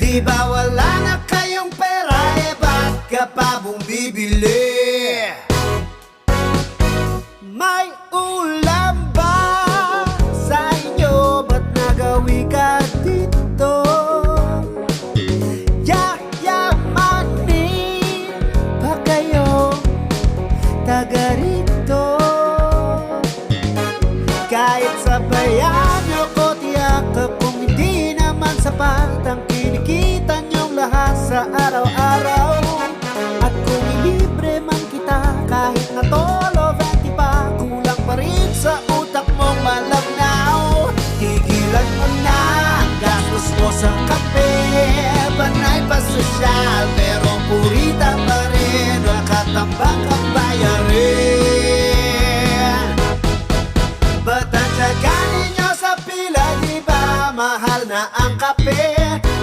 Di ba wala na kayong pera, eh ba't ka pa bumibili? May ulam ba sa inyo? Ba't nagawi ka dito? Yayamanin pa kayo, taga rito. Kahit sabayan nyo ko, tiyak kung hindi naman sapat ang kinikita nyong lahat sa araw-araw. At kung ilibre man kita kahit na tolo 20 pa, kulang pa rin sa utak mong malabnaw. Tigilan mo na ang gastos mo sa kape, panay pa sosyal pero purita pa rin, nakatambak ka ba?